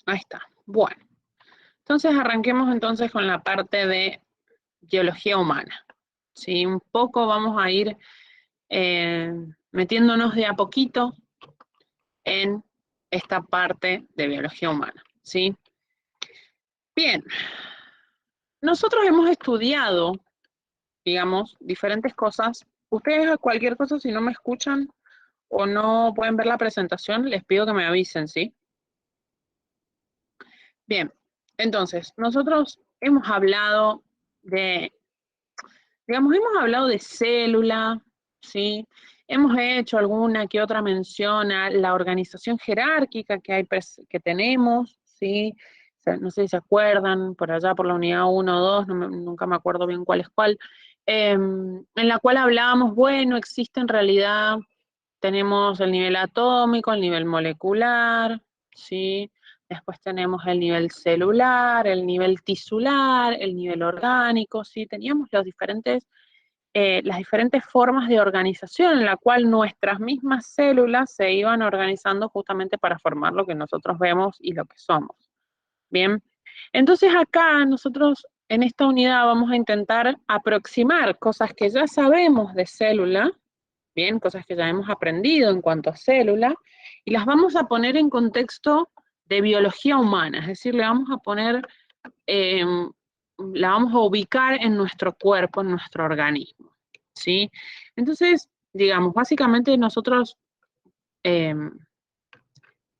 Ahí está. Bueno, entonces arranquemos entonces con la parte de biología humana. ¿Sí? Un poco vamos a ir metiéndonos de a poquito en esta parte de biología humana. ¿Sí? Bien, nosotros hemos estudiado, digamos, diferentes cosas. Ustedes cualquier cosa, si no me escuchan o no pueden ver la presentación, les pido que me avisen, ¿sí? Bien, entonces, nosotros hemos hablado de, digamos, hemos hablado de célula, ¿sí? Hemos hecho alguna que otra mención a la organización jerárquica que que tenemos, ¿sí? O sea, no sé si se acuerdan, por allá por la unidad 1 o 2, nunca me acuerdo bien cuál es cuál, en la cual hablábamos, bueno, existe en realidad, tenemos el nivel atómico, el nivel molecular, ¿sí? Después tenemos el nivel celular, el nivel tisular, el nivel orgánico, ¿sí? Teníamos las diferentes formas de organización en la cual nuestras mismas células se iban organizando justamente para formar lo que nosotros vemos y lo que somos. Bien, entonces acá nosotros en esta unidad vamos a intentar aproximar cosas que ya sabemos de célula, bien, cosas que ya hemos aprendido en cuanto a célula, y las vamos a poner en contexto de biología humana, es decir, le vamos a poner, la vamos a ubicar en nuestro cuerpo, en nuestro organismo, ¿sí? Entonces, digamos, básicamente nosotros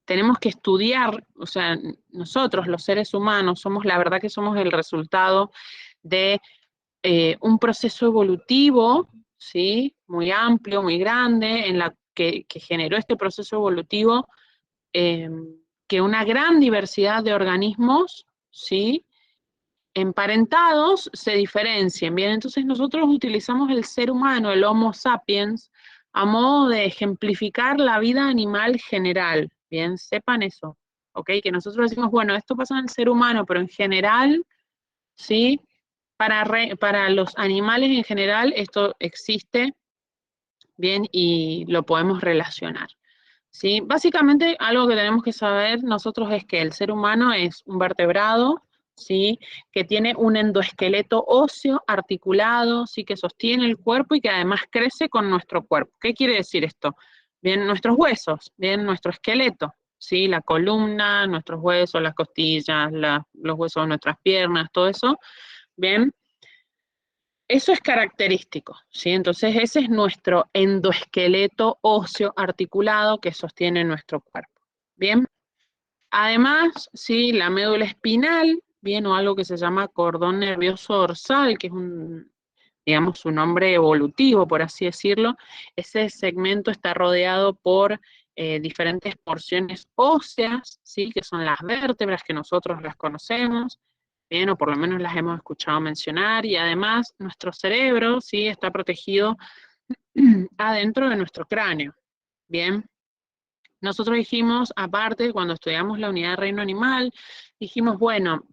tenemos que estudiar, o sea, nosotros los seres humanos somos, la verdad que somos el resultado de un proceso evolutivo, ¿sí? Muy amplio, muy grande, en la que generó este proceso evolutivo, que una gran diversidad de organismos, ¿sí? Emparentados se diferencien, ¿bien? Entonces nosotros utilizamos el ser humano, el Homo sapiens, a modo de ejemplificar la vida animal general, ¿bien? Sepan eso, ¿ok? Que nosotros decimos, bueno, esto pasa en el ser humano, pero en general, ¿sí? Para los animales en general esto existe, ¿bien? Y lo podemos relacionar, ¿sí? Básicamente algo que tenemos que saber nosotros es que el ser humano es un vertebrado, ¿sí? Que tiene un endoesqueleto óseo articulado, ¿sí? Que sostiene el cuerpo y que además crece con nuestro cuerpo. ¿Qué quiere decir esto? Bien, nuestros huesos, bien, nuestro esqueleto, ¿sí? La columna, nuestros huesos, las costillas, los huesos de nuestras piernas, todo eso, bien. Eso es característico, ¿sí? Entonces ese es nuestro endoesqueleto óseo articulado que sostiene nuestro cuerpo, ¿bien? Además, sí, la médula espinal, bien, o algo que se llama cordón nervioso dorsal, que es digamos, un nombre evolutivo, por así decirlo, ese segmento está rodeado por diferentes porciones óseas, ¿sí? Que son las vértebras que nosotros las conocemos, bien, o por lo menos las hemos escuchado mencionar, y además nuestro cerebro, ¿sí? Está protegido adentro de nuestro cráneo, bien. Nosotros dijimos, aparte, cuando estudiamos la unidad de reino animal, dijimos, bueno,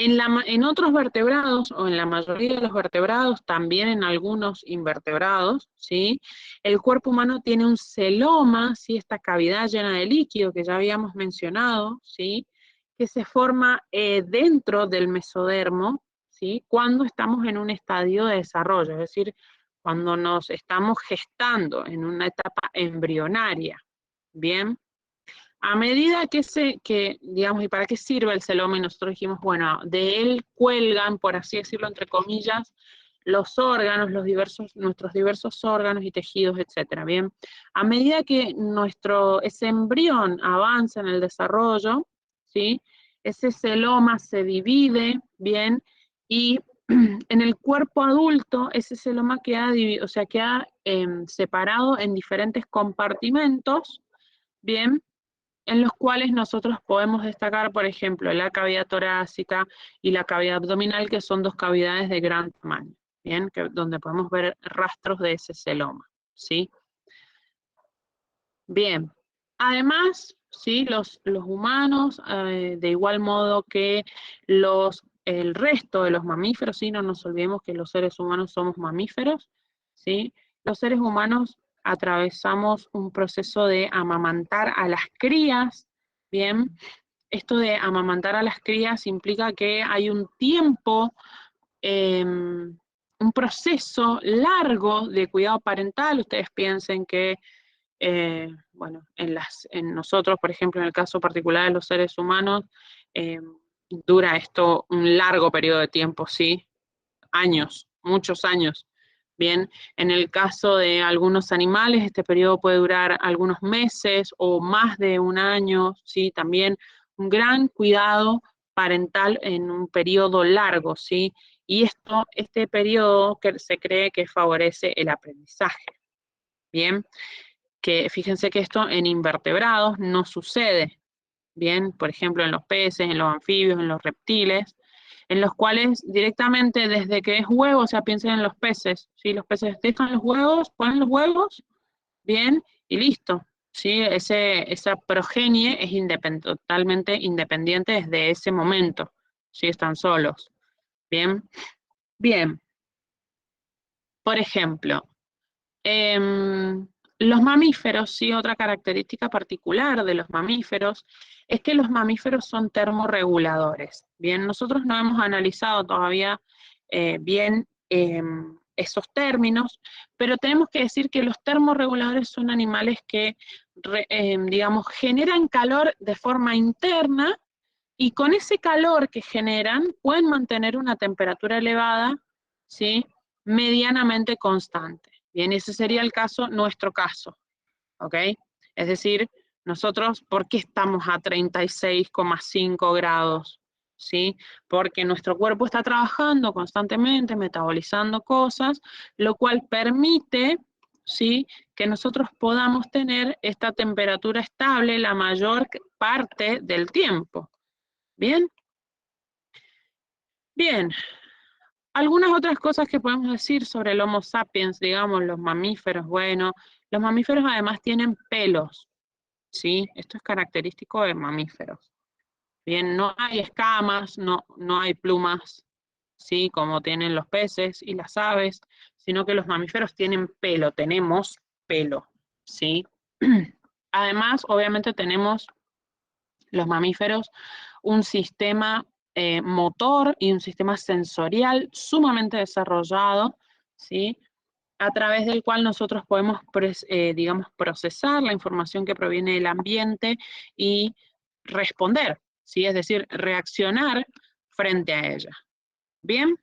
en otros vertebrados, o en la mayoría de los vertebrados, también en algunos invertebrados, ¿sí? El cuerpo humano tiene un celoma, ¿sí? Esta cavidad llena de líquido que ya habíamos mencionado, ¿sí? Que se forma dentro del mesodermo, ¿sí? Cuando estamos en un estadio de desarrollo, es decir, cuando nos estamos gestando en una etapa embrionaria, ¿bien? A medida digamos, ¿y para qué sirve el celoma? Y nosotros dijimos, bueno, de él cuelgan, por así decirlo, entre comillas, los órganos, nuestros diversos órganos y tejidos, etcétera, ¿bien? A medida que ese embrión avanza en el desarrollo, ¿sí? Ese celoma se divide, ¿bien? Y en el cuerpo adulto, ese celoma queda separado en diferentes compartimentos, ¿bien? En los cuales nosotros podemos destacar, por ejemplo, la cavidad torácica y la cavidad abdominal, que son dos cavidades de gran tamaño, ¿bien? Donde podemos ver rastros de ese celoma, ¿sí? Bien, además, ¿sí? Los humanos, de igual modo que el resto de los mamíferos, ¿sí? No nos olvidemos que los seres humanos somos mamíferos, ¿sí? Los seres humanos atravesamos un proceso de amamantar a las crías, ¿bien? esto de amamantar a las crías implica que hay un tiempo, un proceso largo de cuidado parental. Ustedes piensen que, bueno, en nosotros, por ejemplo, en el caso particular de los seres humanos, dura esto un largo periodo de tiempo, ¿sí? Años, muchos años. Bien, en el caso de algunos animales, este periodo puede durar algunos meses o más de un año, ¿sí? También un gran cuidado parental en un periodo largo, ¿sí? Y este periodo que se cree que favorece el aprendizaje, ¿bien? Que fíjense que esto en invertebrados no sucede, ¿bien? Por ejemplo, en los peces, en los anfibios, en los reptiles, en los cuales directamente desde que es huevo, o sea, piensen en los peces, ¿sí? Los peces dejan los huevos, ponen los huevos, bien, y listo, ¿sí? Esa progenie es totalmente independiente desde ese momento, ¿sí? Están solos, ¿bien? Bien, por ejemplo, los mamíferos, sí, otra característica particular de los mamíferos es que los mamíferos son termorreguladores. Bien, nosotros no hemos analizado todavía bien esos términos, pero tenemos que decir que los termorreguladores son animales que, digamos, generan calor de forma interna y con ese calor que generan pueden mantener una temperatura elevada, ¿sí? Medianamente constante. Bien, ese sería el caso, nuestro caso, ¿ok? Es decir, nosotros, ¿por qué estamos a 36,5 grados? ¿Sí? Porque nuestro cuerpo está trabajando constantemente, metabolizando cosas, lo cual permite, ¿sí?, que nosotros podamos tener esta temperatura estable la mayor parte del tiempo. ¿Bien? Bien. Algunas otras cosas que podemos decir sobre el Homo sapiens, digamos, los mamíferos. Bueno, los mamíferos además tienen pelos, ¿sí? Esto es característico de mamíferos. Bien, no hay escamas, no hay plumas, ¿sí? Como tienen los peces y las aves, sino que los mamíferos tienen pelo, tenemos pelo, ¿sí? Además, obviamente tenemos los mamíferos un sistema motor y un sistema sensorial sumamente desarrollado, ¿sí?, a través del cual nosotros podemos, digamos, procesar la información que proviene del ambiente y responder, ¿sí?, es decir, reaccionar frente a ella. Bien,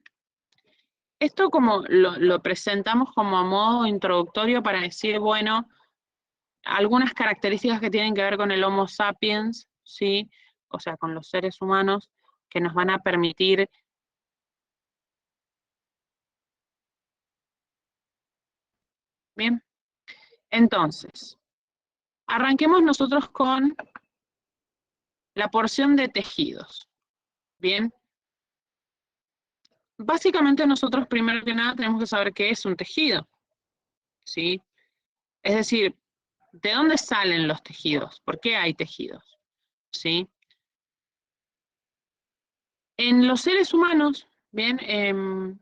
esto como lo presentamos como a modo introductorio para decir, bueno, algunas características que tienen que ver con el Homo sapiens, ¿sí?, o sea, con los seres humanos, que nos van a permitir. Bien, entonces, arranquemos nosotros con la porción de tejidos. Bien, básicamente nosotros primero que nada tenemos que saber qué es un tejido, ¿sí? Es decir, ¿de dónde salen los tejidos? ¿Por qué hay tejidos? ¿Sí? En los seres humanos, bien,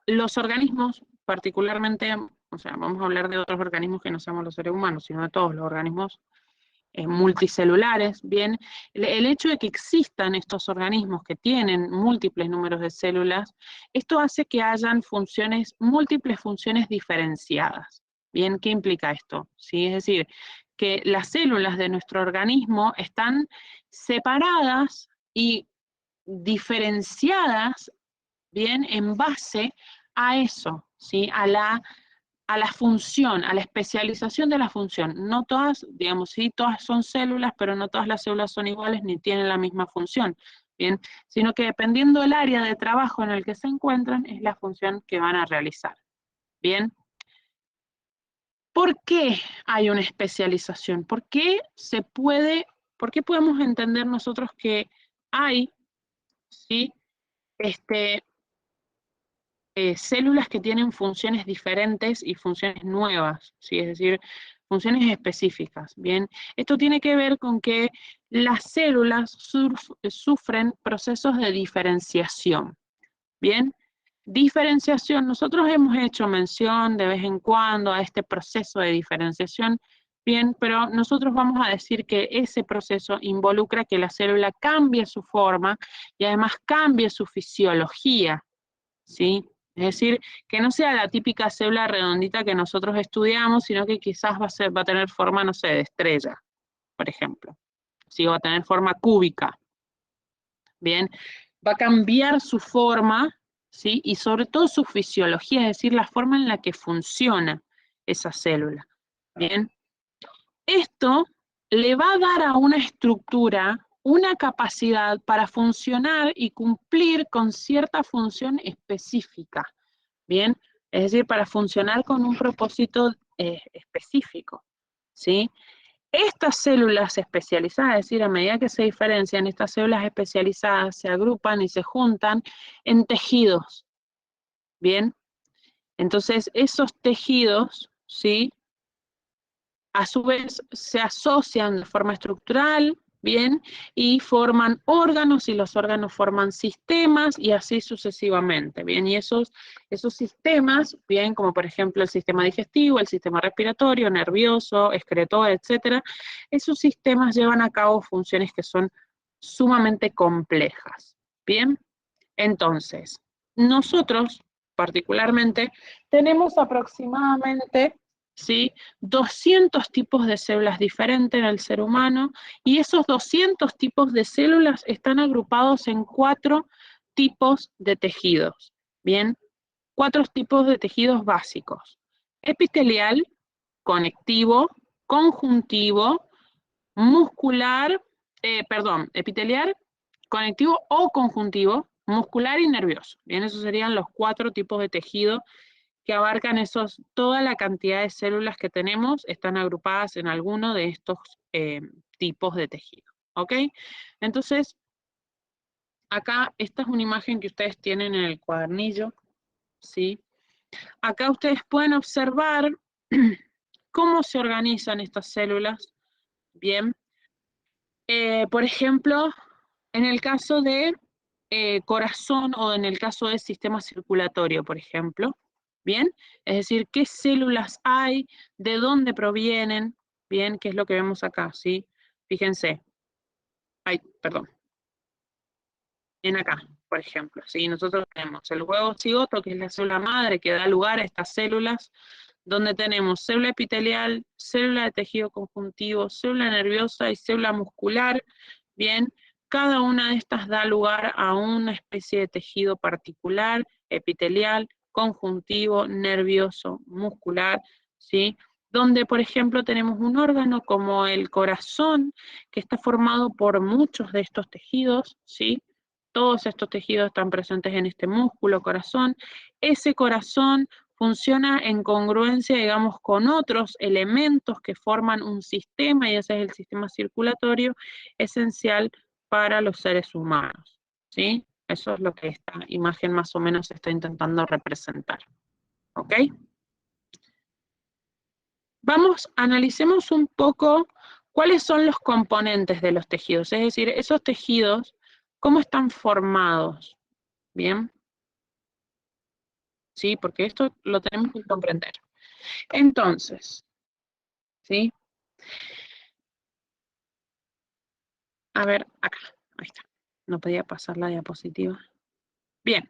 los organismos, particularmente, o sea, vamos a hablar de otros organismos que no seamos los seres humanos, sino de todos los organismos multicelulares, bien, el hecho de que existan estos organismos que tienen múltiples números de células, esto hace que hayan múltiples funciones diferenciadas. Bien, ¿qué implica esto? ¿Sí? Es decir, que las células de nuestro organismo están separadas y diferenciadas, bien, en base a eso, ¿sí?, a la función, a la especialización de la función. No todas, digamos, sí, todas son células, pero no todas las células son iguales ni tienen la misma función, ¿bien? Sino que dependiendo del área de trabajo en el que se encuentran, es la función que van a realizar, ¿bien? ¿Por qué hay una especialización? ¿Por qué podemos entender nosotros que hay, ¿sí?, células que tienen funciones diferentes y funciones nuevas, ¿sí?, es decir, funciones específicas, ¿bien? Esto tiene que ver con que las células sufren procesos de diferenciación, ¿bien? Diferenciación, nosotros hemos hecho mención de vez en cuando a este proceso de diferenciación Bien, pero nosotros vamos a decir que ese proceso involucra que la célula cambie su forma y además cambie su fisiología, ¿sí? Es decir, que no sea la típica célula redondita que nosotros estudiamos, sino que quizás va a tener forma, no sé, de estrella, por ejemplo. Sí, va a tener forma cúbica. Bien, va a cambiar su forma, ¿sí? Y sobre todo su fisiología, es decir, la forma en la que funciona esa célula. Bien, esto le va a dar a una estructura una capacidad para funcionar y cumplir con cierta función específica. Bien, es decir, para funcionar con un propósito específico, ¿sí? Estas células especializadas, es decir, a medida que se diferencian, estas células especializadas se agrupan y se juntan en tejidos, ¿bien? Entonces, esos tejidos, ¿sí? A su vez, se asocian de forma estructural, ¿bien? Y forman órganos, y los órganos forman sistemas, y así sucesivamente, ¿bien? Y esos sistemas, ¿bien? Como por ejemplo el sistema digestivo, el sistema respiratorio, nervioso, excretor, etcétera, esos sistemas llevan a cabo funciones que son sumamente complejas, ¿bien? Entonces, nosotros, particularmente, tenemos aproximadamente, ¿sí?, 200 tipos de células diferentes en el ser humano, y esos 200 tipos de células están agrupados en 4 tipos de tejidos, ¿bien? 4 tipos de tejidos básicos: epitelial, conectivo, conjuntivo, muscular, epitelial, conectivo o conjuntivo, muscular y nervioso. Bien, esos serían los 4 tipos de tejido que abarcan toda la cantidad de células que tenemos, están agrupadas en alguno de estos tipos de tejido. ¿Ok? Entonces, acá, esta es una imagen que ustedes tienen en el cuadernillo, ¿sí? Acá ustedes pueden observar cómo se organizan estas células, ¿bien? Por ejemplo, en el caso de corazón, o en el caso de sistema circulatorio, por ejemplo, ¿bien? Es decir, qué células hay, de dónde provienen, ¿bien? ¿Qué es lo que vemos acá, sí? Fíjense. Ay, perdón. Bien acá, por ejemplo, ¿sí? Nosotros tenemos el huevo cigoto, que es la célula madre que da lugar a estas células, donde tenemos célula epitelial, célula de tejido conjuntivo, célula nerviosa y célula muscular, ¿bien? Cada una de estas da lugar a una especie de tejido particular, epitelial, conjuntivo, nervioso, muscular, ¿sí? Donde, por ejemplo, tenemos un órgano como el corazón, que está formado por muchos de estos tejidos, ¿sí? Todos estos tejidos están presentes en este músculo corazón. Ese corazón funciona en congruencia, digamos, con otros elementos que forman un sistema, y ese es el sistema circulatorio, esencial para los seres humanos, ¿sí? Eso es lo que esta imagen más o menos está intentando representar, ¿ok? Analicemos un poco cuáles son los componentes de los tejidos, es decir, esos tejidos, ¿cómo están formados? ¿Bien? ¿Sí? Porque esto lo tenemos que comprender. Entonces, ¿sí? A ver, acá, ahí está. No podía pasar la diapositiva. Bien,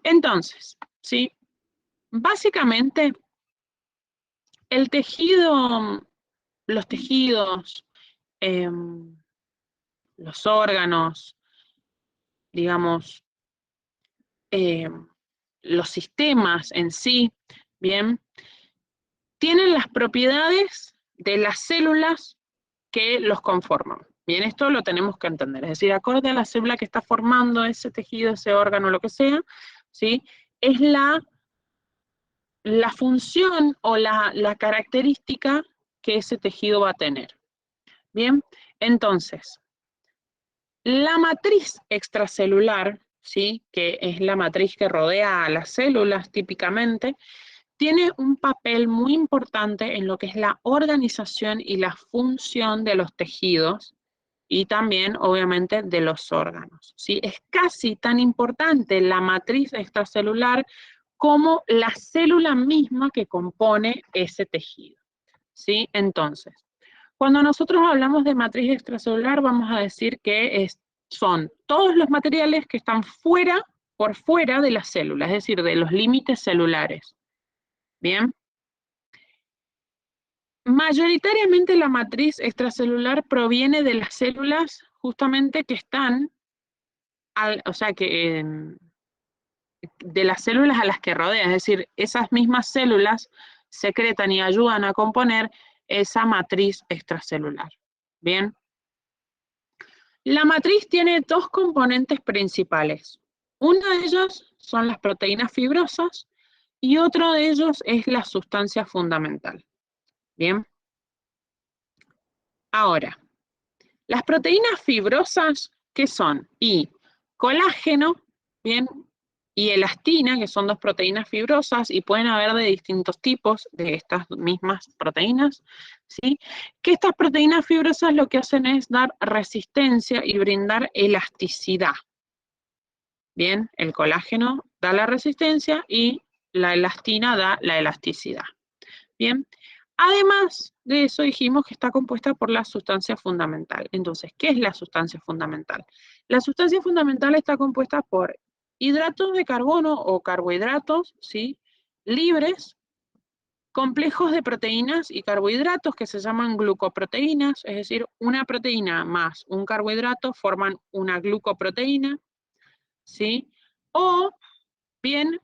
entonces, ¿sí? Básicamente, el tejido, los tejidos, los órganos, digamos, los sistemas en sí, ¿bien? Tienen las propiedades de las células que los conforman. Bien, esto lo tenemos que entender, es decir, acorde a la célula que está formando ese tejido, ese órgano, lo que sea, ¿sí? Es la función o la característica que ese tejido va a tener. Bien, entonces, la matriz extracelular, ¿sí?, que es la matriz que rodea a las células típicamente, tiene un papel muy importante en lo que es la organización y la función de los tejidos, y también, obviamente, de los órganos, ¿sí? Es casi tan importante la matriz extracelular como la célula misma que compone ese tejido, ¿sí? Entonces, cuando nosotros hablamos de matriz extracelular, vamos a decir que son todos los materiales que están por fuera de la célula, es decir, de los límites celulares. ¿Bien? Mayoritariamente la matriz extracelular proviene de las células justamente que están, o sea, de las células a las que rodea, es decir, esas mismas células secretan y ayudan a componer esa matriz extracelular. Bien. La matriz tiene dos componentes principales. Uno de ellos son las proteínas fibrosas y otro de ellos es la sustancia fundamental. Bien. Ahora, las proteínas fibrosas, ¿qué son? Colágeno, bien, y elastina, que son dos proteínas fibrosas, y pueden haber de distintos tipos de estas mismas proteínas, ¿sí? Que estas proteínas fibrosas lo que hacen es dar resistencia y brindar elasticidad. Bien, el colágeno da la resistencia y la elastina da la elasticidad. Bien, además de eso dijimos que está compuesta por la sustancia fundamental. Entonces, ¿qué es la sustancia fundamental? La sustancia fundamental está compuesta por hidratos de carbono o carbohidratos, ¿sí? Libres, complejos de proteínas y carbohidratos que se llaman glucoproteínas, es decir, una proteína más un carbohidrato forman una glucoproteína, ¿sí? O bien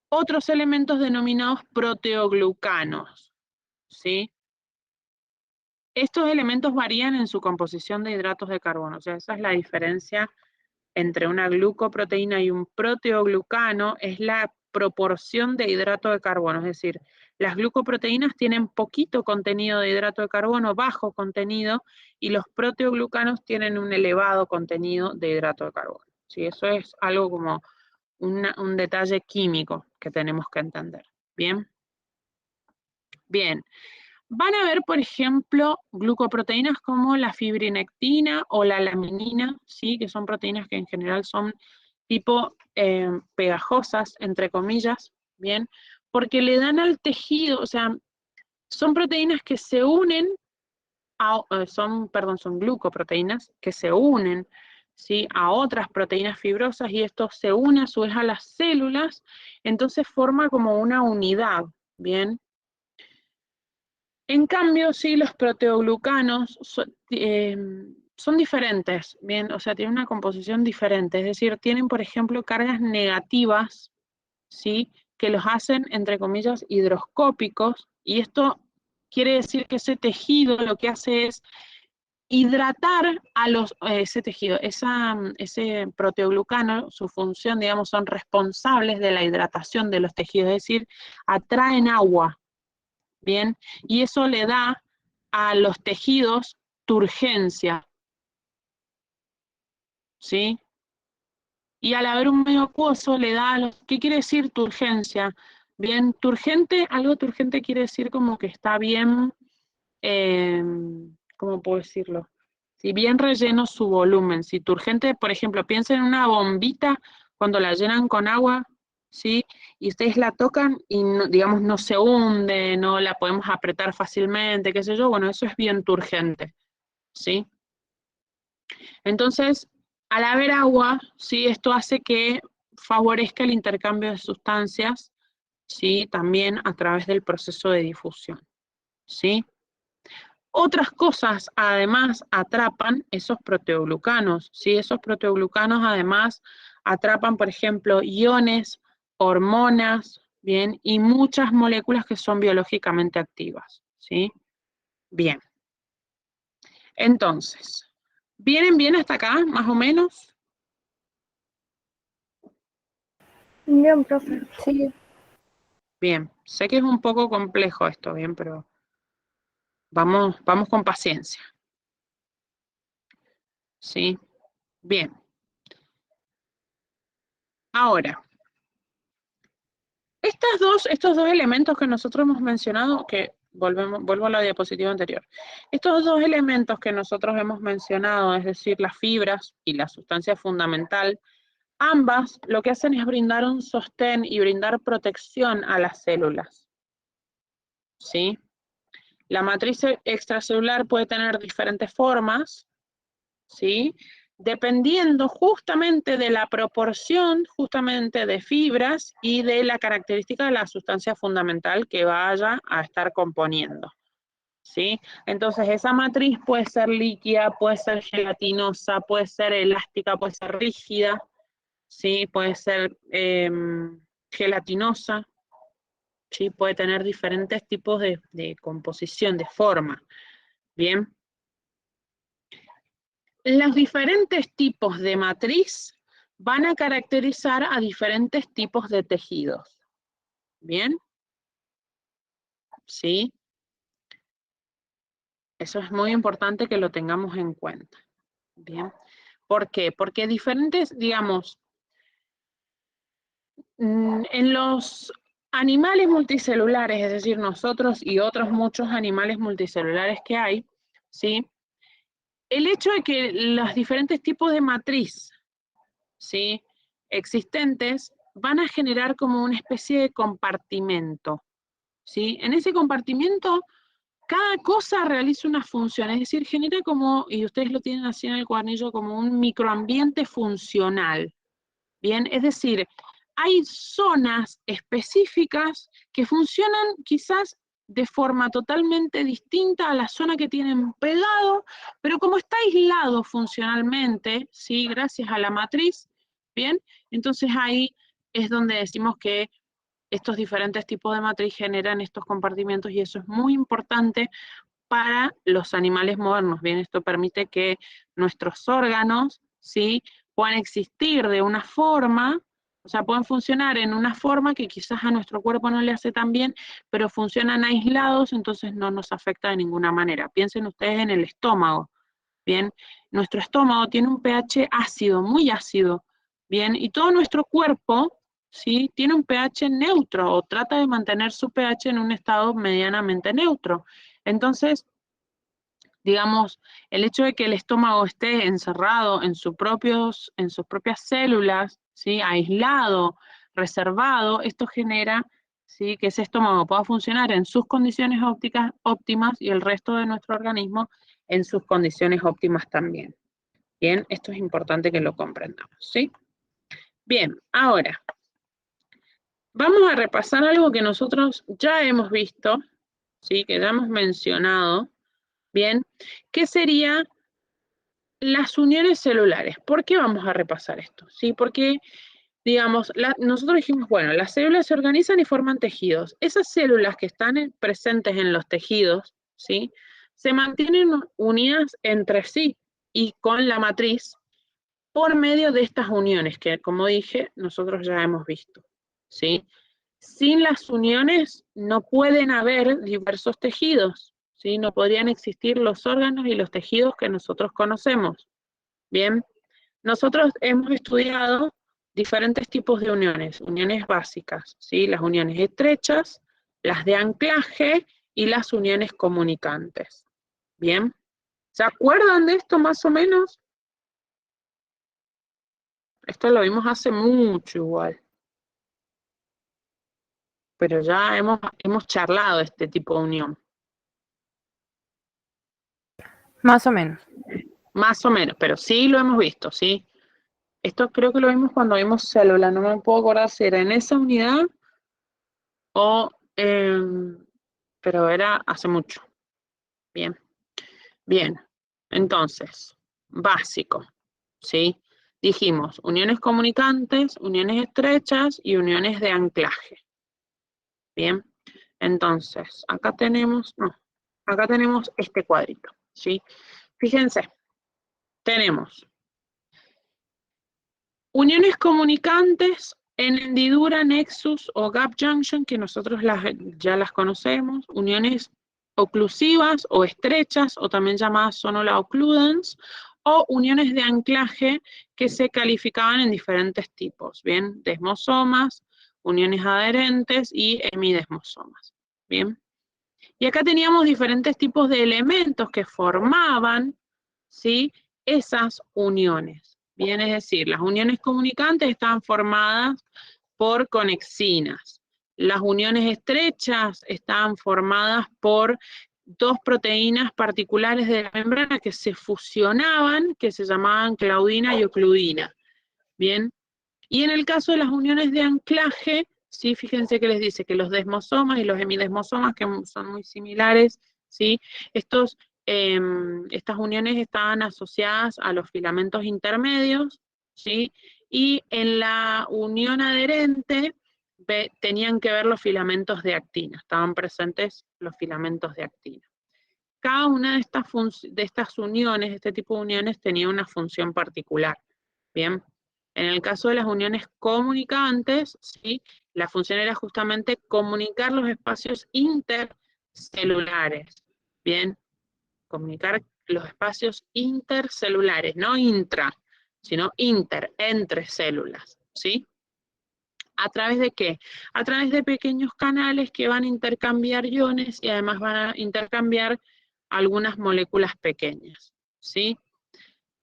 otros elementos denominados proteoglucanos, ¿sí? Estos elementos varían en su composición de hidratos de carbono, o sea, esa es la diferencia entre una glucoproteína y un proteoglucano, es la proporción de hidrato de carbono, es decir, las glucoproteínas tienen poquito contenido de hidrato de carbono, bajo contenido, y los proteoglucanos tienen un elevado contenido de hidrato de carbono. ¿Sí? Eso es algo como un detalle químico que tenemos que entender. ¿Bien? Bien. Van a ver, por ejemplo, glucoproteínas como la fibrinectina o la laminina, ¿sí? Que son proteínas que en general son tipo pegajosas, entre comillas, ¿bien? Porque le dan al tejido, o sea, son proteínas que se unen, son glucoproteínas que se unen, ¿sí? A otras proteínas fibrosas y esto se une a su vez a las células, entonces forma como una unidad, ¿bien? En cambio, sí, los proteoglucanos son diferentes, bien, o sea, tienen una composición diferente, es decir, tienen, por ejemplo, cargas negativas, ¿sí? Que los hacen, entre comillas, hidroscópicos, y esto quiere decir que ese tejido lo que hace es hidratar a ese tejido, ese proteoglucano, su función, digamos, son responsables de la hidratación de los tejidos, es decir, atraen agua. Bien, y eso le da a los tejidos turgencia, ¿sí? Y al haber un medio acuoso le da a los, ¿qué quiere decir turgencia? Bien, turgente, algo turgente quiere decir como que está bien, eh, ¿cómo puedo decirlo? Si bien relleno su volumen, si turgente, por ejemplo, piensen en una bombita cuando la llenan con agua, ¿sí? Y ustedes la tocan y, no, digamos, no se hunde, no la podemos apretar fácilmente, qué sé yo, bueno, eso es bien turgente, ¿sí? Entonces, al haber agua, ¿sí? Esto hace que favorezca el intercambio de sustancias, ¿sí? También a través del proceso de difusión, ¿sí? Otras cosas además atrapan esos proteoglucanos, ¿sí? Esos proteoglucanos además atrapan, por ejemplo, iones, hormonas, ¿bien? Y muchas moléculas que son biológicamente activas, ¿sí? Bien. Entonces, ¿vienen bien hasta acá, más o menos? Bien, profe, sí. Bien, sé que es un poco complejo esto, bien, pero vamos con paciencia, ¿sí? Bien. Ahora, estos dos elementos que nosotros hemos mencionado, que vuelvo a la diapositiva anterior, estos dos elementos que nosotros hemos mencionado, es decir, las fibras y la sustancia fundamental, ambas lo que hacen es brindar un sostén y brindar protección a las células, ¿sí? La matriz extracelular puede tener diferentes formas, ¿sí? Dependiendo justamente de la proporción justamente de fibras y de la característica de la sustancia fundamental que vaya a estar componiendo, ¿sí? Entonces esa matriz puede ser líquida, puede ser gelatinosa, puede ser elástica, puede ser rígida, ¿sí? Puede ser gelatinosa, ¿sí? Puede tener diferentes tipos de composición, de forma, ¿bien? Los diferentes tipos de matriz van a caracterizar a diferentes tipos de tejidos, ¿bien? ¿Sí? Eso es muy importante que lo tengamos en cuenta, ¿bien? ¿Por qué? Porque diferentes, digamos, en los animales multicelulares, es decir, nosotros y otros muchos animales multicelulares que hay, ¿sí? El hecho de que los diferentes tipos de matriz, ¿sí?, existentes van a generar como una especie de compartimento, ¿sí? En ese compartimento, cada cosa realiza una función, es decir, genera como, y ustedes lo tienen así en el cuadernillo, como un microambiente funcional, ¿bien? Es decir, hay zonas específicas que funcionan quizás de forma totalmente distinta a la zona que tienen pegado, pero como está aislado funcionalmente, ¿sí? Gracias a la matriz, ¿bien? Entonces ahí es donde decimos que estos diferentes tipos de matriz generan estos compartimentos y eso es muy importante para los animales modernos, ¿bien? Esto permite que nuestros órganos, ¿sí?, puedan existir de una forma, o sea, pueden funcionar en una forma que quizás a nuestro cuerpo no le hace tan bien, pero funcionan aislados, entonces no nos afecta de ninguna manera. Piensen ustedes en el estómago, ¿bien? Nuestro estómago tiene un pH ácido, muy ácido, ¿bien? Y todo nuestro cuerpo, ¿sí?, tiene un pH neutro o trata de mantener su pH en un estado medianamente neutro. Entonces, digamos, el hecho de que el estómago esté encerrado en sus propias células, ¿sí?, aislado, reservado, esto genera, ¿sí?, que ese estómago pueda funcionar en sus condiciones óptimas y el resto de nuestro organismo en sus condiciones óptimas también. Bien, esto es importante que lo comprendamos, ¿sí? Bien, ahora, vamos a repasar algo que nosotros ya hemos visto, ¿sí?, que ya hemos mencionado, bien, que sería las uniones celulares. ¿Por qué vamos a repasar esto? ¿Sí? Porque, digamos, nosotros dijimos, bueno, las células se organizan y forman tejidos. Esas células que están presentes en los tejidos, ¿sí?, se mantienen unidas entre sí y con la matriz por medio de estas uniones que, como dije, nosotros ya hemos visto, ¿sí? Sin las uniones no pueden haber diversos tejidos, ¿sí? No podrían existir los órganos y los tejidos que nosotros conocemos. Bien, nosotros hemos estudiado diferentes tipos de uniones básicas, ¿sí? Las uniones estrechas, las de anclaje y las uniones comunicantes. Bien, ¿se acuerdan de esto más o menos? Esto lo vimos hace mucho igual, pero ya hemos charlado de este tipo de unión. Más o menos. Más o menos, pero sí lo hemos visto, ¿sí? Esto creo que lo vimos cuando vimos célula, no me puedo acordar si era en esa unidad o, pero era hace mucho. Bien, bien. Entonces, básico, ¿sí? Dijimos uniones comunicantes, uniones estrechas y uniones de anclaje. Bien, entonces, acá tenemos este cuadrito, ¿sí? Fíjense, tenemos uniones comunicantes en hendidura, nexus o gap junction, que nosotros ya las conocemos, uniones oclusivas o estrechas, o también llamadas sonora occludens, o uniones de anclaje que se calificaban en diferentes tipos, ¿bien? Desmosomas, uniones adherentes y hemidesmosomas, ¿bien? Y acá teníamos diferentes tipos de elementos que formaban, ¿sí?, esas uniones. Bien, es decir, las uniones comunicantes estaban formadas por conexinas. Las uniones estrechas estaban formadas por dos proteínas particulares de la membrana que se fusionaban, que se llamaban claudina y ocludina. Bien, y en el caso de las uniones de anclaje, ¿sí? Fíjense que les dice que los desmosomas y los hemidesmosomas, que son muy similares, ¿sí? Estas uniones estaban asociadas a los filamentos intermedios, ¿sí? Y en la unión adherente tenían que ver los filamentos de actina, estaban presentes los filamentos de actina. Cada una de estas uniones, este tipo de uniones, tenía una función particular, ¿bien? En el caso de las uniones comunicantes, ¿sí? La función era justamente comunicar los espacios intercelulares, ¿bien? Comunicar los espacios intercelulares, no intra, sino entre células, ¿sí? ¿A través de qué? A través de pequeños canales que van a intercambiar iones y además van a intercambiar algunas moléculas pequeñas, ¿sí?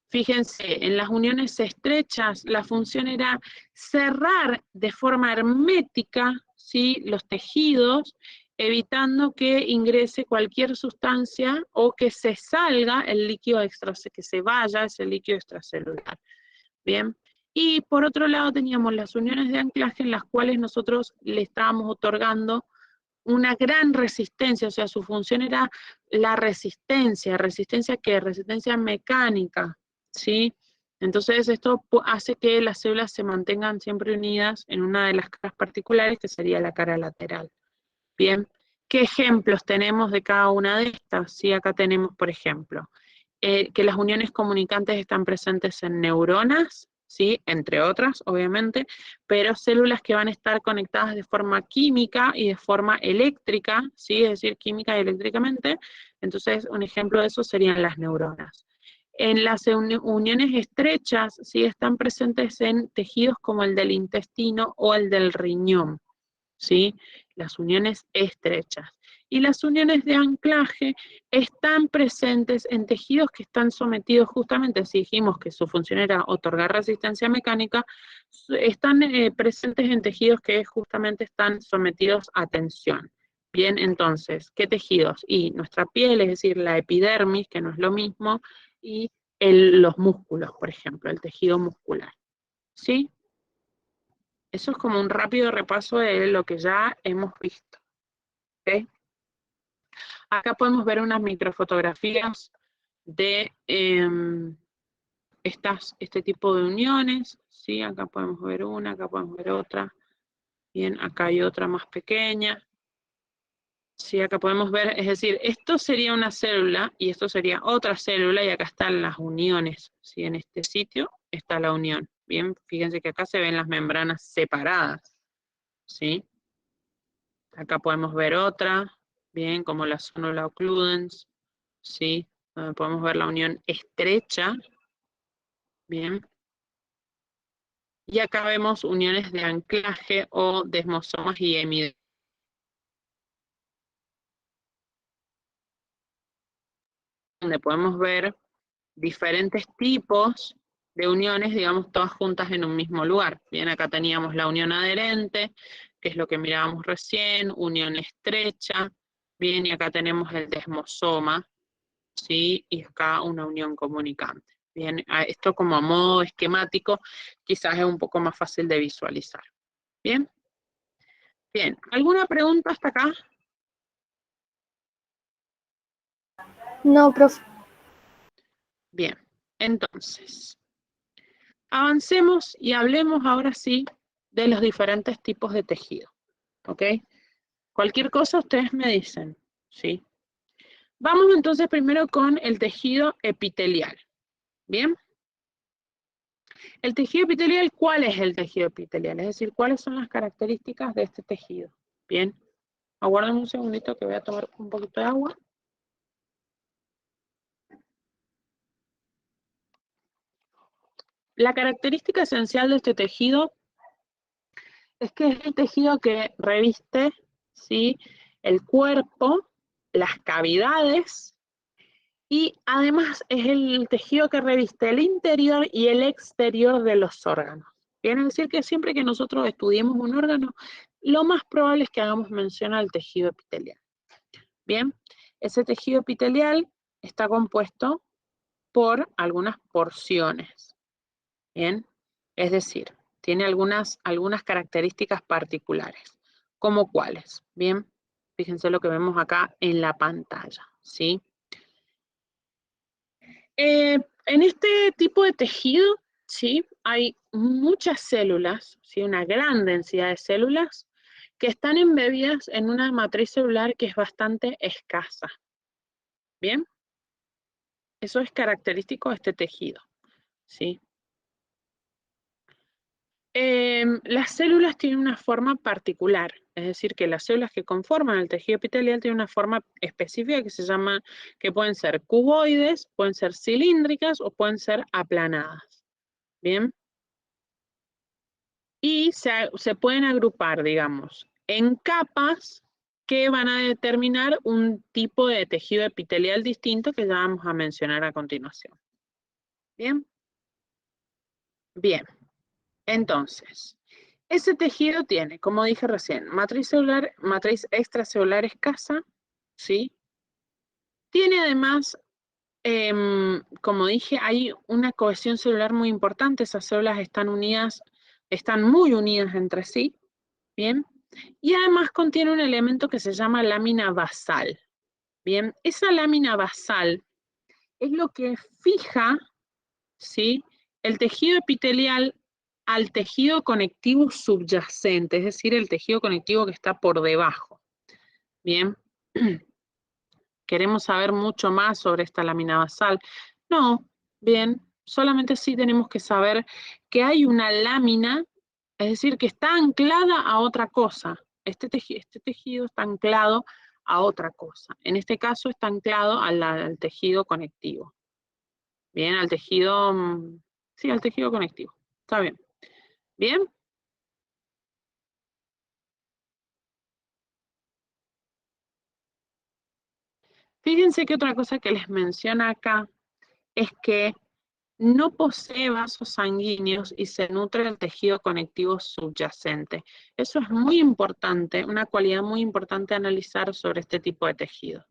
Fíjense, en las uniones estrechas la función era cerrar de forma hermética, ¿sí? Los tejidos, evitando que ingrese cualquier sustancia o que se salga el líquido que se vaya ese líquido extracelular. Bien. Y por otro lado teníamos las uniones de anclaje en las cuales nosotros le estábamos otorgando una gran resistencia, o sea, su función era la resistencia. ¿Resistencia qué? Resistencia mecánica, ¿sí? Entonces esto hace que las células se mantengan siempre unidas en una de las caras particulares, que sería la cara lateral. Bien, ¿qué ejemplos tenemos de cada una de estas? Sí, acá tenemos, por ejemplo, que las uniones comunicantes están presentes en neuronas, ¿sí? Entre otras, obviamente, pero células que van a estar conectadas de forma química y de forma eléctrica, ¿sí? Es decir, química y eléctricamente. Entonces, un ejemplo de eso serían las neuronas. En las uniones estrechas, ¿sí? Están presentes en tejidos como el del intestino o el del riñón, ¿sí? Las uniones estrechas. Y las uniones de anclaje están presentes en tejidos que están sometidos justamente, si dijimos que su función era otorgar resistencia mecánica, están presentes en tejidos que justamente están sometidos a tensión. Bien, entonces, ¿qué tejidos? Y nuestra piel, es decir, la epidermis, que no es lo mismo, y los músculos, por ejemplo, el tejido muscular. ¿Sí? Eso es como un rápido repaso de lo que ya hemos visto. ¿Okay? Acá podemos ver unas microfotografías de este tipo de uniones. ¿Sí? Acá podemos ver una, acá podemos ver otra. Bien, acá hay otra más pequeña. Sí, acá podemos ver, es decir, esto sería una célula y esto sería otra célula y acá están las uniones. ¿Sí? En este sitio está la unión. Bien, fíjense que acá se ven las membranas separadas. ¿Sí? Acá podemos ver otra, bien, como la sonula occludens, ¿sí? Donde podemos ver la unión estrecha, bien. Y acá vemos uniones de anclaje o desmosomas y hemidesmosomas, donde podemos ver diferentes tipos de uniones, digamos, todas juntas en un mismo lugar. Bien, acá teníamos la unión adherente, que es lo que mirábamos recién, unión estrecha, bien, y acá tenemos el desmosoma, ¿sí? Y acá una unión comunicante. Bien, esto como a modo esquemático, quizás es un poco más fácil de visualizar. Bien, bien, ¿alguna pregunta hasta acá? No, profe. Bien, entonces, avancemos y hablemos ahora sí de los diferentes tipos de tejido, ¿ok? Cualquier cosa ustedes me dicen, ¿sí? Vamos entonces primero con el tejido epitelial, ¿bien? El tejido epitelial, ¿cuál es el tejido epitelial? Es decir, ¿cuáles son las características de este tejido? Bien, aguarden un segundito que voy a tomar un poquito de agua. La característica esencial de este tejido es que es el tejido que reviste, ¿sí? El cuerpo, las cavidades, y además es el tejido que reviste el interior y el exterior de los órganos. Viene a decir que siempre que nosotros estudiemos un órgano, lo más probable es que hagamos mención al tejido epitelial. Bien, Ese tejido epitelial está compuesto por algunas porciones, ¿bien? Es decir, tiene algunas características particulares. ¿Cómo cuáles? Bien, fíjense lo que vemos acá en la pantalla, ¿sí? En este tipo de tejido, ¿sí? Hay muchas células, ¿sí? Una gran densidad de células que están embebidas en una matriz celular que es bastante escasa. ¿Bien? Eso es característico de este tejido, ¿sí? Las células tienen una forma particular, es decir, que las células que conforman el tejido epitelial tienen una forma específica que pueden ser cuboides, pueden ser cilíndricas o pueden ser aplanadas. ¿Bien? Y se pueden agrupar, digamos, en capas que van a determinar un tipo de tejido epitelial distinto que ya vamos a mencionar a continuación. ¿Bien? Bien. Entonces, ese tejido tiene, como dije recién, matriz celular, matriz extracelular escasa, ¿sí? Tiene además, como dije, hay una cohesión celular muy importante, esas células están unidas, están muy unidas entre sí, ¿bien? Y además contiene un elemento que se llama lámina basal, ¿bien? Esa lámina basal es lo que fija, ¿sí? El tejido epitelial al tejido conectivo subyacente, es decir, el tejido conectivo que está por debajo. Bien, ¿queremos saber mucho más sobre esta lámina basal? No, bien, solamente sí tenemos que saber que hay una lámina, es decir, que está anclada a otra cosa. Este tejido está anclado a otra cosa. En este caso está anclado al tejido conectivo. Bien, al tejido, sí, al tejido conectivo. Está bien. Bien. Fíjense que otra cosa que les menciona acá es que no posee vasos sanguíneos y se nutre del tejido conectivo subyacente. Eso es muy importante, una cualidad muy importante a analizar sobre este tipo de tejido,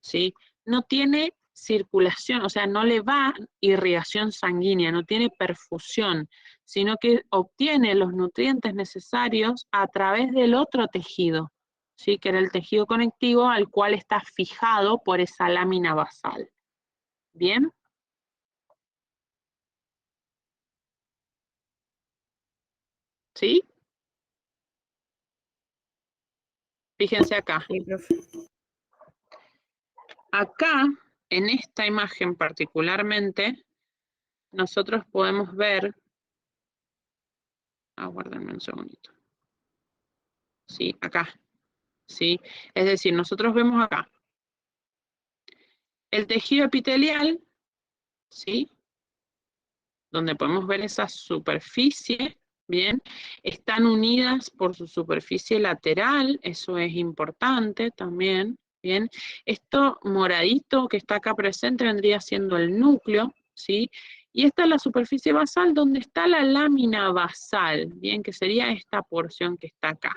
¿sí? No tiene circulación, o sea, no le va irrigación sanguínea, no tiene perfusión, sino que obtiene los nutrientes necesarios a través del otro tejido, ¿sí? Que era el tejido conectivo al cual está fijado por esa lámina basal. ¿Bien? ¿Sí? Fíjense acá. Sí, profe. Acá, en esta imagen particularmente, nosotros podemos ver, aguárdenme un segundito. Sí, acá. ¿Sí? Es decir, nosotros vemos acá el tejido epitelial, ¿sí? Donde podemos ver esa superficie, ¿bien? Están unidas por su superficie lateral, eso es importante también, ¿bien? Esto moradito que está acá presente vendría siendo el núcleo, ¿sí? Y esta es la superficie basal donde está la lámina basal, ¿bien? Que sería esta porción que está acá.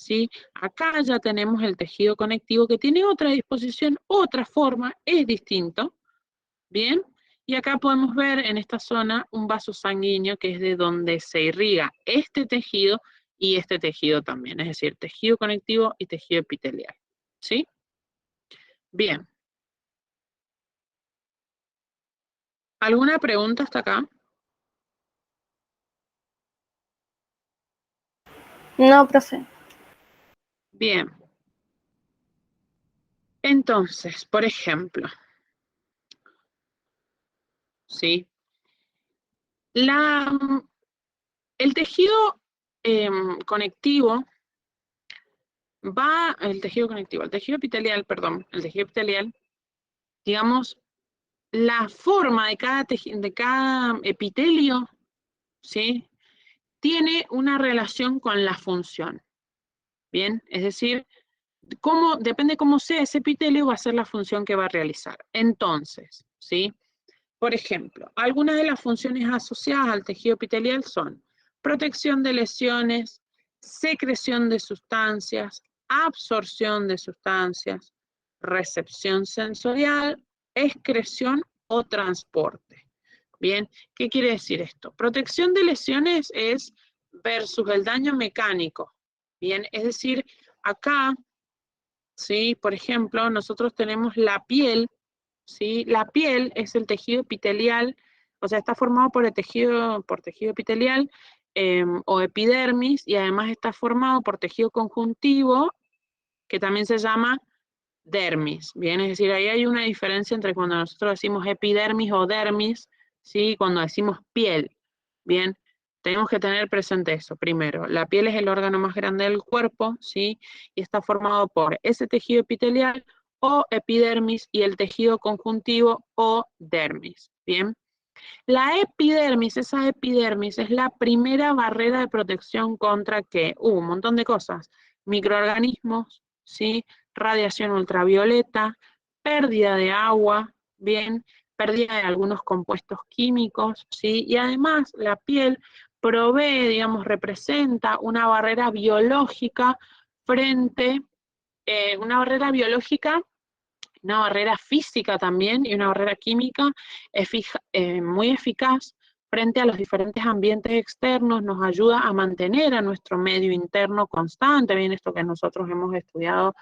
¿Sí? Acá ya tenemos el tejido conectivo que tiene otra disposición, otra forma, es distinto, ¿bien? Y acá podemos ver en esta zona un vaso sanguíneo que es de donde se irriga este tejido y este tejido también, es decir, tejido conectivo y tejido epitelial, ¿sí? Bien. ¿Alguna pregunta hasta acá? No, profe. Bien. Entonces, por ejemplo, ¿sí? El tejido conectivo el tejido epitelial, perdón, el tejido epitelial, digamos, la forma de cada epitelio, ¿sí? Tiene una relación con la función, ¿bien? Es decir, depende cómo sea ese epitelio, va a ser la función que va a realizar. Entonces, ¿sí? Por ejemplo, algunas de las funciones asociadas al tejido epitelial son protección de lesiones, secreción de sustancias, absorción de sustancias, recepción sensorial, excreción o transporte. Bien, ¿qué quiere decir esto? Protección de lesiones es versus el daño mecánico. Bien, es decir, acá, ¿sí? Por ejemplo, nosotros tenemos la piel, ¿sí? La piel es el tejido epitelial, o sea, está formado por tejido epitelial o epidermis, y además está formado por tejido conjuntivo, que también se llama dermis, ¿bien? Es decir, ahí hay una diferencia entre cuando nosotros decimos epidermis o dermis, ¿sí? Cuando decimos piel, ¿bien? Tenemos que tener presente eso, primero. La piel es el órgano más grande del cuerpo, ¿sí? Y está formado por ese tejido epitelial o epidermis y el tejido conjuntivo o dermis, ¿bien? La epidermis, esa epidermis es la primera barrera de protección contra ¿qué? Un montón de cosas. Microorganismos, ¿sí? Radiación ultravioleta, pérdida de agua, ¿bien? Pérdida de algunos compuestos químicos, ¿sí? Y además la piel provee, digamos, representa una barrera biológica frente, una barrera biológica, una barrera física también y una barrera química muy eficaz frente a los diferentes ambientes externos, nos ayuda a mantener a nuestro medio interno constante, bien esto que nosotros hemos estudiado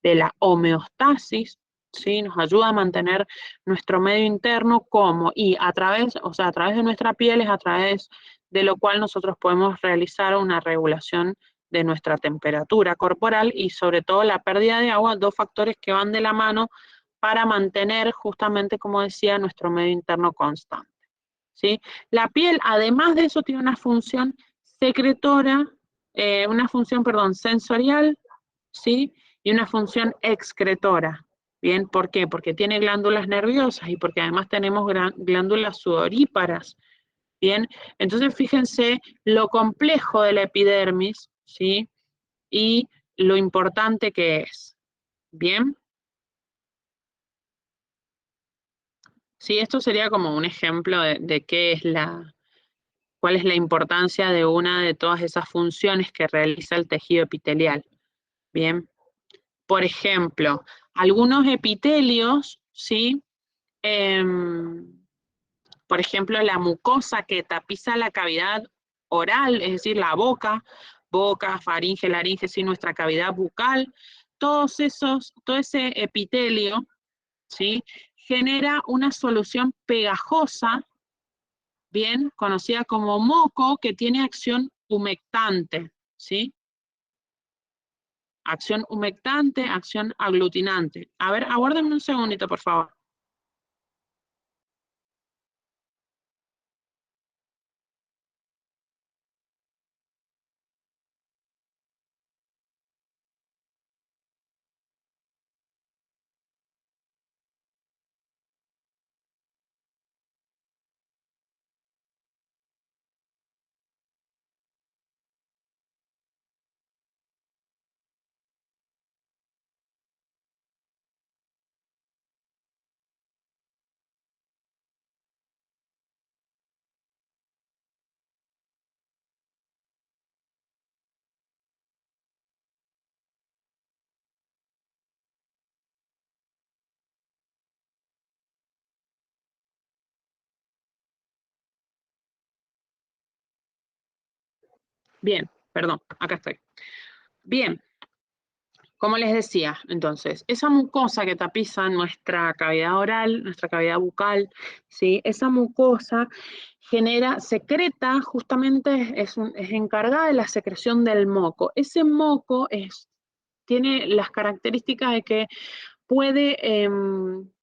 de la homeostasis, ¿sí? Nos ayuda a mantener nuestro medio interno como, y a través, o sea, a través de nuestra piel es a través de lo cual nosotros podemos realizar una regulación de nuestra temperatura corporal y sobre todo la pérdida de agua, dos factores que van de la mano para mantener justamente, como decía, nuestro medio interno constante, ¿sí? La piel, además de eso, tiene una función secretora, sensorial, ¿sí? Y una función excretora. ¿Bien? ¿Por qué? Porque tiene glándulas nerviosas y porque además tenemos glándulas sudoríparas. ¿Bien? Entonces, fíjense lo complejo de la epidermis, ¿sí? Y lo importante que es. ¿Bien? Sí, esto sería como un ejemplo de qué es cuál es la importancia de una de todas esas funciones que realiza el tejido epitelial. Bien. Por ejemplo, algunos epitelios, ¿sí? Por ejemplo, la mucosa que tapiza la cavidad oral, es decir, la boca, faringe, laringe, sí, nuestra cavidad bucal, todo ese epitelio, ¿sí? Genera una solución pegajosa, bien, conocida como moco, que tiene acción humectante, ¿sí? Acción humectante, acción aglutinante. A ver, aguárdenme un segundito, por favor. Bien, perdón, acá estoy. Bien, como les decía, entonces, esa mucosa que tapiza nuestra cavidad oral, nuestra cavidad bucal, ¿sí? Esa mucosa secreta, justamente es encargada de la secreción del moco. Ese moco tiene las características de que puede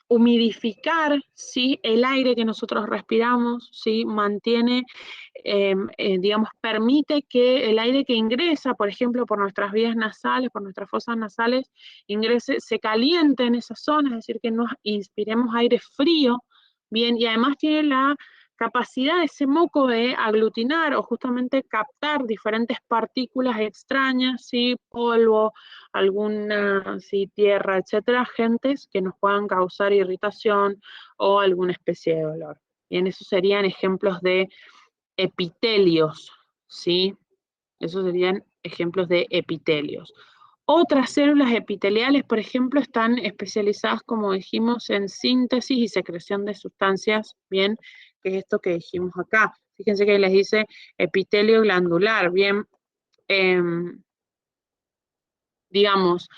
humidificar, ¿sí? El aire que nosotros respiramos, ¿sí? Mantiene, digamos, permite que el aire que ingresa, por ejemplo, por nuestras vías nasales, por nuestras fosas nasales, ingrese, se caliente en esa zona, es decir, que nos inspiremos aire frío, bien, y además tiene la capacidad de ese moco de aglutinar o justamente captar diferentes partículas extrañas, ¿sí? Polvo, alguna tierra, etcétera, agentes que nos puedan causar irritación o alguna especie de dolor. Bien, esos serían ejemplos de epitelios, ¿sí? Esos serían ejemplos de epitelios. Otras células epiteliales, por ejemplo, están especializadas, como dijimos, en síntesis y secreción de sustancias, bien, que es esto que dijimos acá. Fíjense que les dice epitelio glandular, bien, digamos,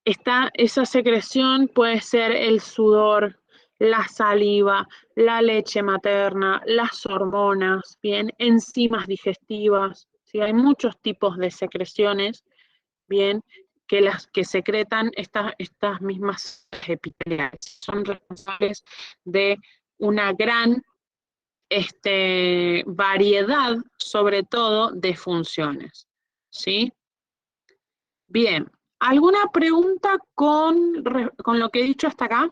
esa secreción puede ser el sudor, la saliva, la leche materna, las hormonas, bien, enzimas digestivas, ¿sí? Hay muchos tipos de secreciones, bien, que secretan estas mismas epiteliales. Son responsables de una gran variedad, sobre todo, de funciones, ¿sí? Bien, ¿alguna pregunta con lo que he dicho hasta acá?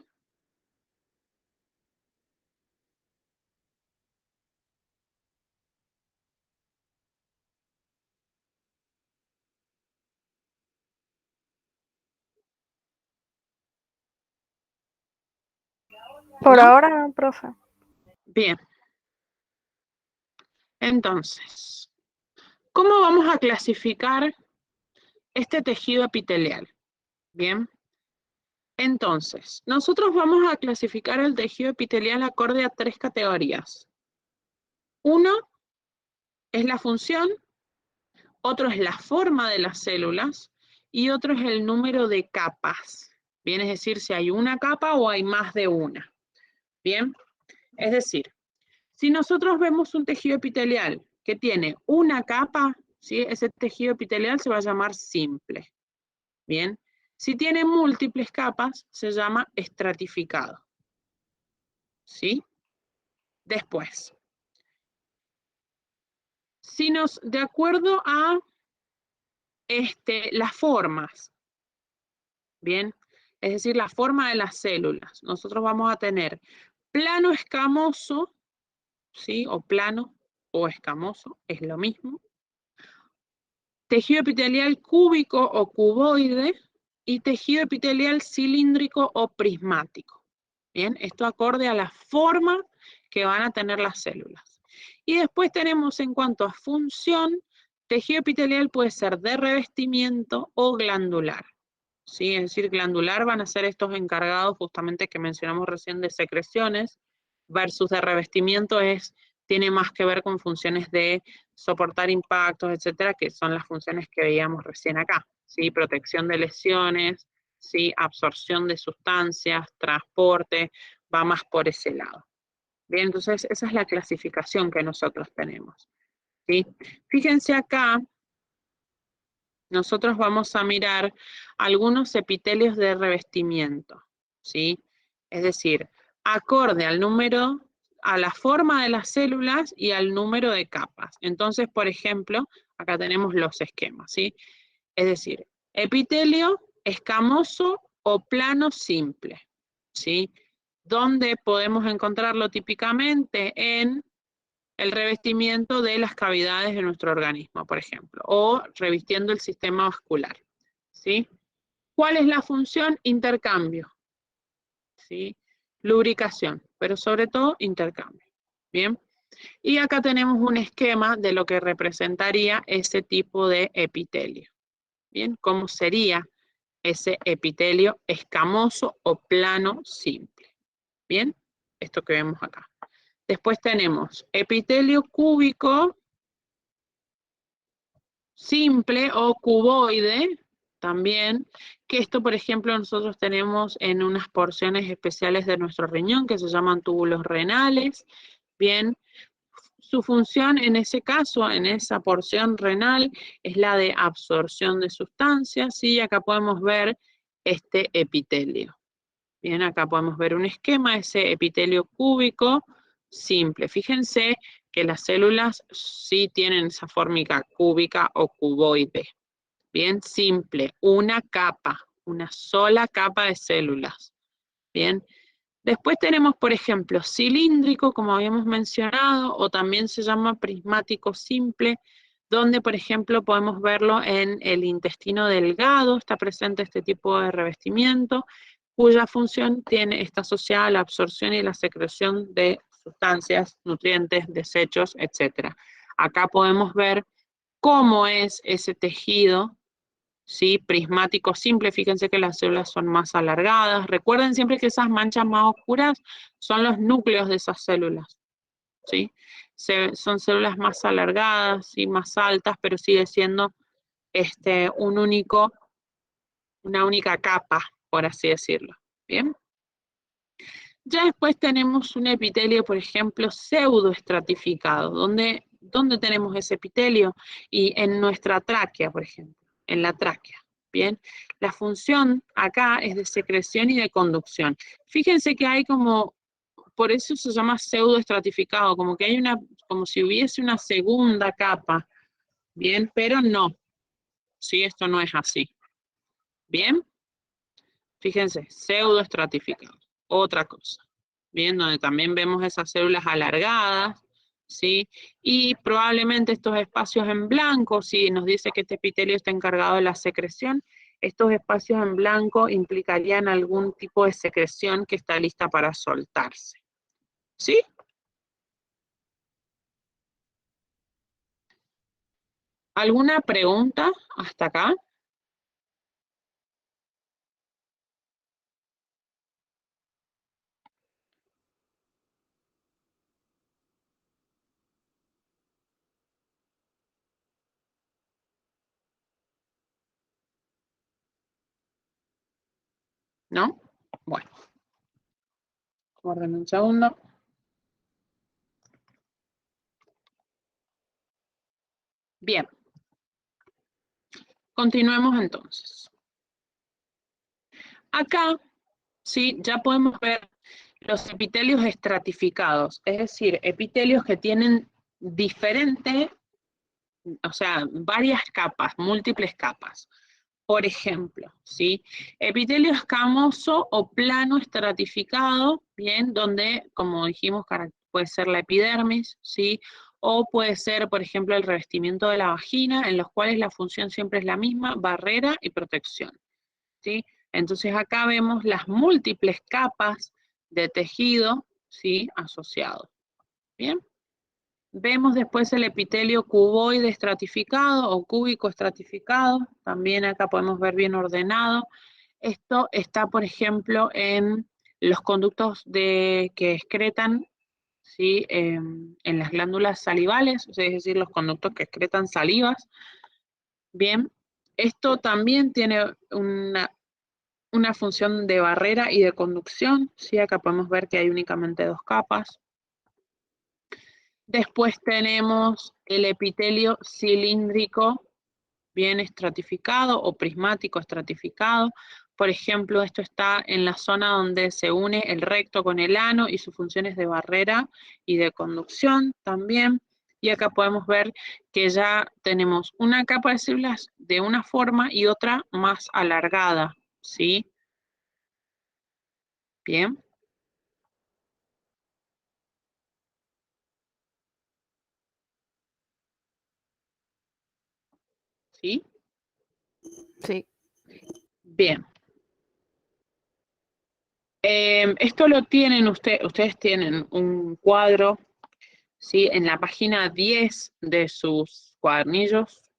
Por ¿No? ahora no, profe. Bien. Entonces, ¿cómo vamos a clasificar este tejido epitelial? Bien. Entonces, nosotros vamos a clasificar el tejido epitelial acorde a 3 categorías. Uno es la función, otro es la forma de las células y otro es el número de capas. Bien, es decir, si hay una capa o hay más de una. Bien, es decir, si nosotros vemos un tejido epitelial que tiene una capa, ¿sí? Ese tejido epitelial se va a llamar simple. Bien, si tiene múltiples capas, se llama estratificado. ¿Sí? Después, de acuerdo a las formas, bien, es decir, la forma de las células, nosotros vamos a tener plano escamoso, ¿sí? O plano o escamoso, es lo mismo. Tejido epitelial cúbico o cuboide y tejido epitelial cilíndrico o prismático. Bien, esto acorde a la forma que van a tener las células. Y después tenemos en cuanto a función, tejido epitelial puede ser de revestimiento o glandular. ¿Sí? Es decir, glandular van a ser estos encargados justamente que mencionamos recién de secreciones, versus de revestimiento tiene más que ver con funciones de soportar impactos, etcétera, que son las funciones que veíamos recién acá, ¿sí? Protección de lesiones, ¿sí? Absorción de sustancias, transporte, va más por ese lado. Bien, entonces esa es la clasificación que nosotros tenemos, ¿sí? Fíjense acá, nosotros vamos a mirar algunos epitelios de revestimiento, ¿sí? Es decir, acorde al número, a la forma de las células y al número de capas. Entonces, por ejemplo, acá tenemos los esquemas, ¿sí? Es decir, epitelio escamoso o plano simple, ¿sí? ¿Dónde podemos encontrarlo típicamente? En el revestimiento de las cavidades de nuestro organismo, por ejemplo, o revistiendo el sistema vascular, ¿sí? ¿Cuál es la función? Intercambio, ¿sí? Lubricación, pero sobre todo intercambio, ¿bien? Y acá tenemos un esquema de lo que representaría ese tipo de epitelio, ¿bien? ¿Cómo sería ese epitelio escamoso o plano simple? ¿Bien? Esto que vemos acá. Después tenemos epitelio cúbico simple o cuboide también, que esto, por ejemplo, nosotros tenemos en unas porciones especiales de nuestro riñón que se llaman túbulos renales. Bien, su función en ese caso, en esa porción renal, es la de absorción de sustancias, y acá podemos ver este epitelio. Bien, acá podemos ver un esquema, ese epitelio cúbico simple. Fíjense que las células sí tienen esa fórmica cúbica o cuboide. Bien, simple, una capa, una sola capa de células. Bien, después tenemos, por ejemplo, cilíndrico, como habíamos mencionado, o también se llama prismático simple, donde, por ejemplo, podemos verlo en el intestino delgado, está presente este tipo de revestimiento, cuya función está asociada a la absorción y la secreción de sustancias, nutrientes, desechos, etc. Acá podemos ver cómo es ese tejido, ¿sí? Prismático simple, fíjense que las células son más alargadas. Recuerden siempre que esas manchas más oscuras son los núcleos de esas células, ¿sí? Son células más alargadas y más altas, pero sigue siendo una única capa, por así decirlo. ¿Bien? Ya después tenemos un epitelio, por ejemplo, pseudoestratificado. ¿Dónde tenemos ese epitelio? Y en nuestra tráquea, por ejemplo, en la tráquea. Bien, la función acá es de secreción y de conducción. Fíjense que hay por eso se llama pseudoestratificado, como que hay como si hubiese una segunda capa. Bien, pero no. Sí, esto no es así. Bien, fíjense, pseudoestratificado. Otra cosa. Bien, donde también vemos esas células alargadas, ¿sí? Y probablemente estos espacios en blanco, si nos dice que este epitelio está encargado de la secreción, estos espacios en blanco implicarían algún tipo de secreción que está lista para soltarse. ¿Sí? ¿Alguna pregunta hasta acá? ¿No? Bueno, guarden un segundo. Bien. Continuemos entonces. Acá, sí, ya podemos ver los epitelios estratificados, es decir, epitelios que tienen diferente, o sea, varias capas, múltiples capas. Por ejemplo, ¿sí? Epitelio escamoso o plano estratificado, bien, donde, como dijimos, puede ser la epidermis, ¿sí? O puede ser, por ejemplo, el revestimiento de la vagina, en los cuales la función siempre es la misma, barrera y protección, ¿sí? Entonces acá vemos las múltiples capas de tejido, ¿sí? Asociado, ¿bien? Vemos después el epitelio cuboide estratificado o cúbico estratificado, también acá podemos ver bien ordenado. Esto está, por ejemplo, en los conductos que excretan, ¿sí? En las glándulas salivales, es decir, los conductos que excretan salivas. Bien, esto también tiene una función de barrera y de conducción, ¿sí? Acá podemos ver que hay únicamente dos capas. Después tenemos el epitelio cilíndrico bien estratificado o prismático estratificado. Por ejemplo, esto está en la zona donde se une el recto con el ano y sus funciones de barrera y de conducción también. Y acá podemos ver que ya tenemos una capa de células de una forma y otra más alargada, ¿sí? Bien. ¿Sí? Sí. Bien. Esto lo tienen ustedes tienen un cuadro, ¿sí? En la página 10 de sus cuadernillos,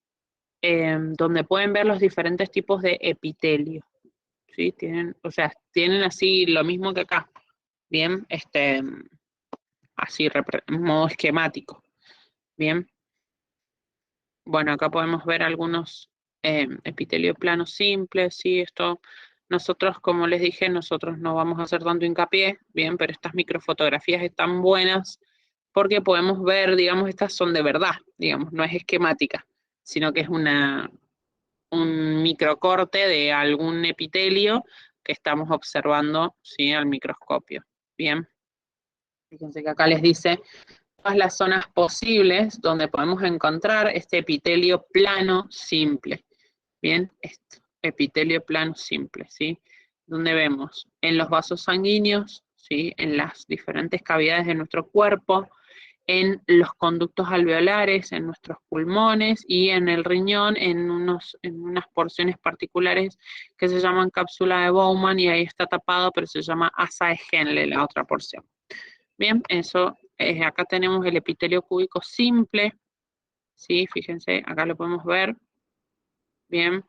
donde pueden ver los diferentes tipos de epitelio, ¿sí? Tienen así lo mismo que acá, bien, así en modo esquemático, bien. Bueno, acá podemos ver algunos epitelio planos simples, ¿sí? Nosotros, como les dije, nosotros no vamos a hacer tanto hincapié, bien, pero estas microfotografías están buenas porque podemos ver, digamos, estas son de verdad, digamos, no es esquemática, sino que es un microcorte de algún epitelio que estamos observando, ¿sí? Al microscopio, bien. Fíjense que acá les dice todas las zonas posibles donde podemos encontrar este epitelio plano simple. Bien, epitelio plano simple, ¿sí? Donde vemos en los vasos sanguíneos, ¿sí? En las diferentes cavidades de nuestro cuerpo, en los conductos alveolares, en nuestros pulmones y en el riñón en unas porciones particulares que se llaman cápsula de Bowman y ahí está tapado, pero se llama asa de Henle, la otra porción. Bien, eso, acá tenemos el epitelio cúbico simple, ¿sí? Fíjense, acá lo podemos ver. Bien,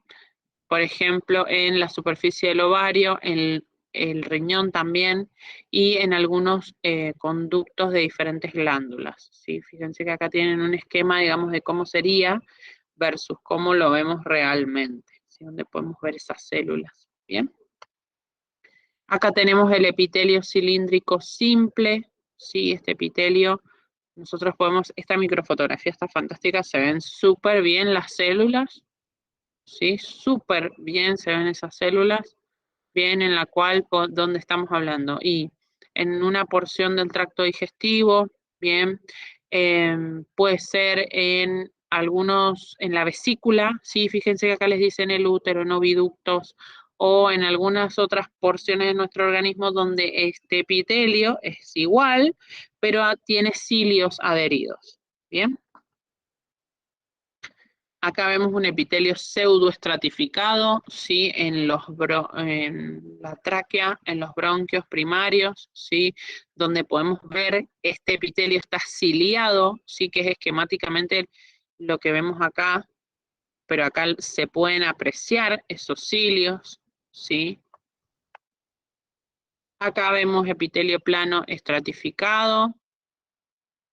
por ejemplo, en la superficie del ovario, en el riñón también, y en algunos conductos de diferentes glándulas, ¿sí? Fíjense que acá tienen un esquema, digamos, de cómo sería versus cómo lo vemos realmente, ¿sí? Donde podemos ver esas células, ¿bien? Acá tenemos el epitelio cilíndrico simple, ¿sí? Este epitelio, nosotros podemos, esta microfotografía está fantástica, se ven súper bien las células, ¿sí? Súper bien se ven esas células, bien en la cual, donde estamos hablando, y en una porción del tracto digestivo, bien, puede ser en algunos, en la vesícula, sí, fíjense que acá les dicen el útero, en oviductos, o en algunas otras porciones de nuestro organismo donde este epitelio es igual, pero tiene cilios adheridos, bien. Acá vemos un epitelio pseudoestratificado, ¿sí? En la tráquea, en los bronquios primarios, ¿sí? Donde podemos ver este epitelio está ciliado, ¿sí? Que es esquemáticamente lo que vemos acá, pero acá se pueden apreciar esos cilios, ¿sí? Acá vemos epitelio plano estratificado.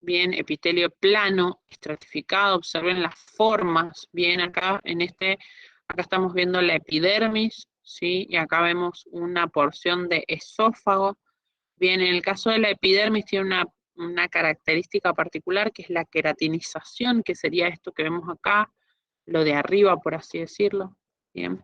Bien, epitelio plano, estratificado, observen las formas, bien acá acá estamos viendo la epidermis, ¿sí? Y acá vemos una porción de esófago. Bien, en el caso de la epidermis tiene una característica particular que es la queratinización, que sería esto que vemos acá, lo de arriba, por así decirlo, bien.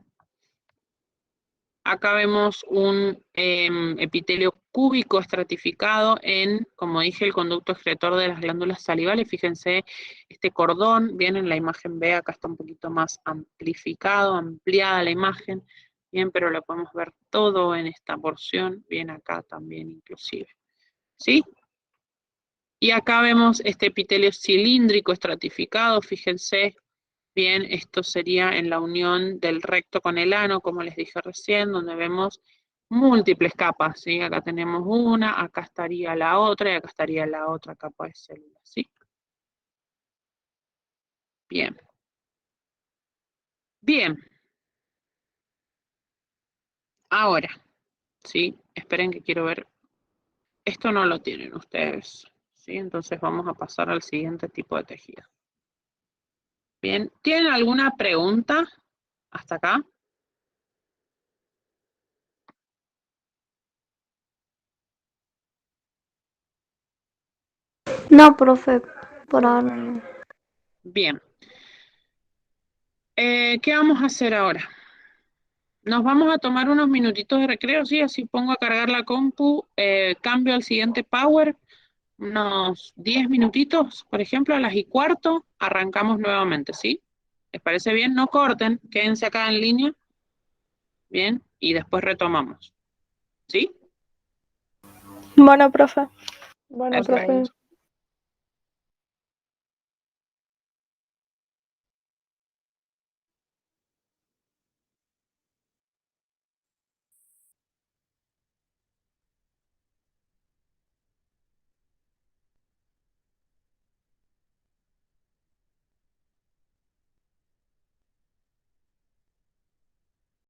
Acá vemos un epitelio cúbico estratificado en, como dije, el conducto excretor de las glándulas salivales. Fíjense, este cordón, bien en la imagen B, acá está un poquito más amplificado, ampliada la imagen, bien, pero lo podemos ver todo en esta porción, bien acá también inclusive, ¿sí? Y acá vemos este epitelio cilíndrico estratificado, fíjense. Bien, esto sería en la unión del recto con el ano, como les dije recién, donde vemos múltiples capas, ¿sí? Acá tenemos una, acá estaría la otra y acá estaría la otra capa de células, ¿sí? Bien. Bien. Ahora, ¿sí? Esperen que quiero ver. Esto no lo tienen ustedes, ¿sí? Entonces vamos a pasar al siguiente tipo de tejido. Bien. ¿Tienen alguna pregunta hasta acá? No, profe, por ahora no. Bien. ¿Qué vamos a hacer ahora? Nos vamos a tomar unos minutitos de recreo, ¿sí? Así pongo a cargar la compu, cambio al siguiente power, unos 10 minutitos, por ejemplo, a las 1:15, arrancamos nuevamente, ¿sí? ¿Les parece bien? No corten, quédense acá en línea, bien, y después retomamos, ¿sí? Bueno, profe. Bueno, profe. Perfecto.